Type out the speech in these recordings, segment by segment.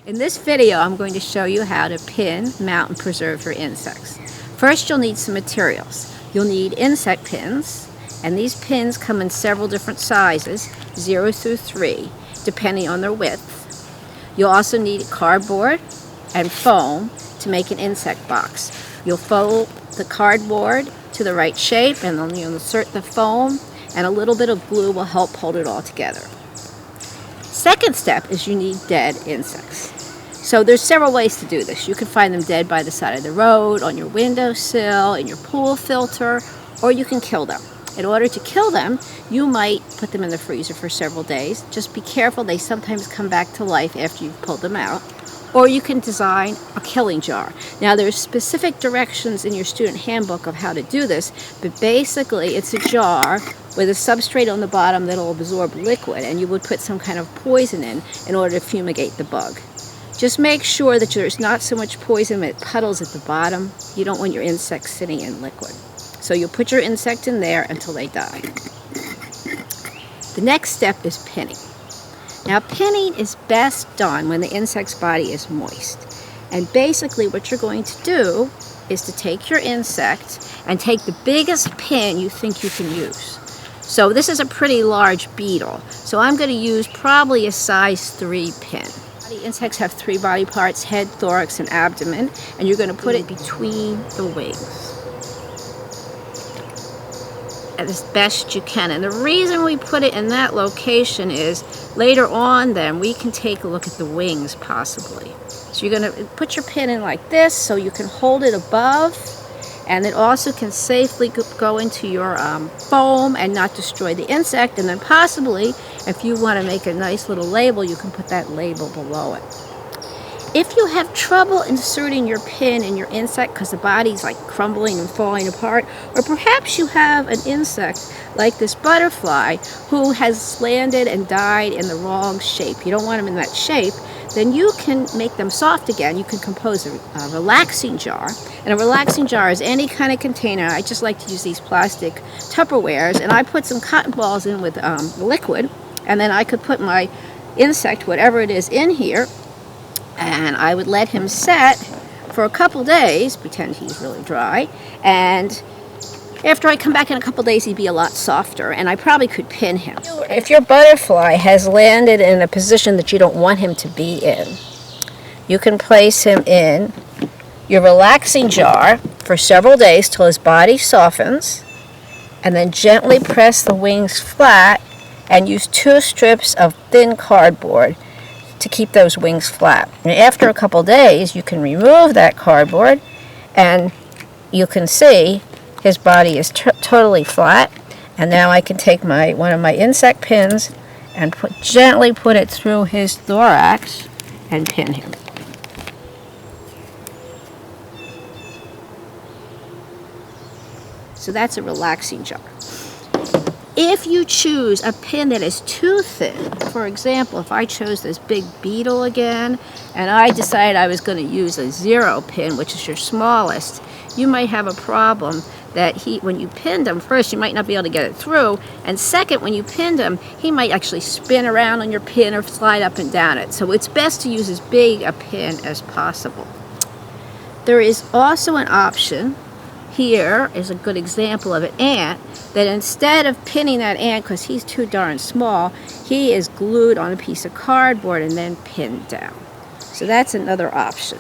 In this video, I'm going to show you how to pin, mount, and preserve your insects. First, you'll need some materials. You'll need insect pins, and these pins come in several different sizes, 0 through 3, depending on their width. You'll also need cardboard and foam to make an insect box. You'll fold the cardboard to the right shape, and then you'll insert the foam, and a little bit of glue will help hold it all together. Second step is you need dead insects. So there's several ways to do this. You can find them dead by the side of the road, on your windowsill, in your pool filter, or you can kill them. In order to kill them, you might put them in the freezer for several days. Just be careful, they sometimes come back to life after you've pulled them out. Or you can design a killing jar. Now there's specific directions in your student handbook of how to do this, but basically it's a jar with a substrate on the bottom that'll absorb liquid, and you would put some kind of poison in order to fumigate the bug. Just make sure that there's not so much poison that it puddles at the bottom. You don't want your insects sitting in liquid. So you'll put your insect in there until they die. The next step is pinning. Now, pinning is best done when the insect's body is moist. And basically what you're going to do is to take your insect and take the biggest pin you think you can use. So this is a pretty large beetle. So I'm going to use probably a size 3 pin. The insects have 3 body parts: head, thorax, and abdomen. And you're going to put it between the wings as best you can. And the reason we put it in that location is later on then we can take a look at the wings possibly. So you're going to put your pin in like this so you can hold it above, and it also can safely go into your foam and not destroy the insect. And then possibly, if you want to make a nice little label, you can put that label below it. If you have trouble inserting your pin in your insect because the body's like crumbling and falling apart, or perhaps you have an insect like this butterfly who has landed and died in the wrong shape, you don't want them in that shape, then you can make them soft again. You can compose a relaxing jar. And a relaxing jar is any kind of container. I just like to use these plastic Tupperwares, and I put some cotton balls in with liquid, and then I could put my insect, whatever it is, in here, and I would let him set for a couple days, pretend he's really dry, and after I come back in a couple days, he'd be a lot softer, and I probably could pin him. If your butterfly has landed in a position that you don't want him to be in, you can place him in your relaxing jar for several days till his body softens, and then gently press the wings flat and use 2 strips of thin cardboard to keep those wings flat. And after a couple days, you can remove that cardboard, and you can see his body is totally flat. And now I can take one of my insect pins and gently put it through his thorax and pin him. So that's a relaxing jar. If you choose a pin that is too thin, for example, if I chose this big beetle again, and I decided I was going to use a 0 pin, which is your smallest, you might have a problem that when you pinned him, first, you might not be able to get it through, and second, when you pinned him, he might actually spin around on your pin or slide up and down it. So it's best to use as big a pin as possible. There is also an option. Here is a good example of an ant, that instead of pinning that ant because he's too darn small, he is glued on a piece of cardboard and then pinned down. So that's another option.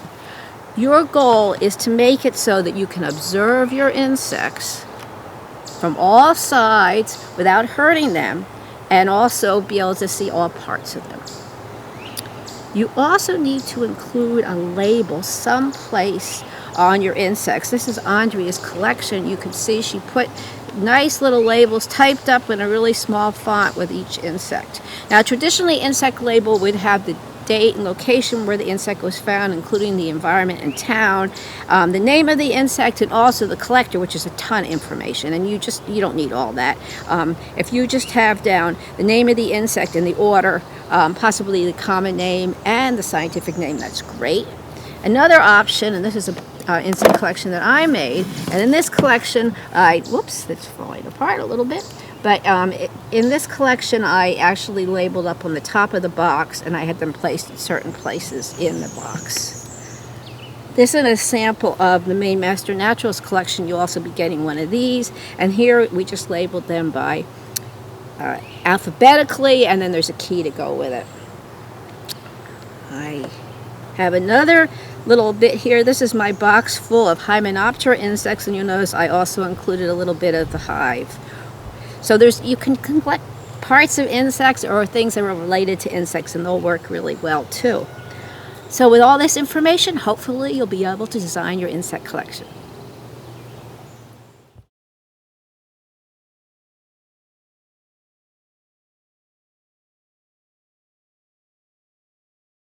Your goal is to make it so that you can observe your insects from all sides without hurting them, and also be able to see all parts of them. You also need to include a label someplace on your insects. This is Andrea's collection. You can see she put nice little labels typed up in a really small font with each insect. Now, traditionally, insect label would have the date and location where the insect was found, including the environment and town, the name of the insect, and also the collector, which is a ton of information, and you don't need all that. If you just have down the name of the insect and the order, possibly the common name and the scientific name, that's great. Another option, and this is a insect collection that I made, and in this collection, whoops, it's falling apart a little bit, But in this collection, I actually labeled up on the top of the box, and I had them placed in certain places in the box. This is a sample of the Maine Master Naturals collection. You'll also be getting one of these. And here we just labeled them by alphabetically, and then there's a key to go with it. I have another little bit here. This is my box full of Hymenoptera insects, and you'll notice I also included a little bit of the hive. So you can collect parts of insects or things that are related to insects, and they'll work really well too. So with all this information, hopefully you'll be able to design your insect collection.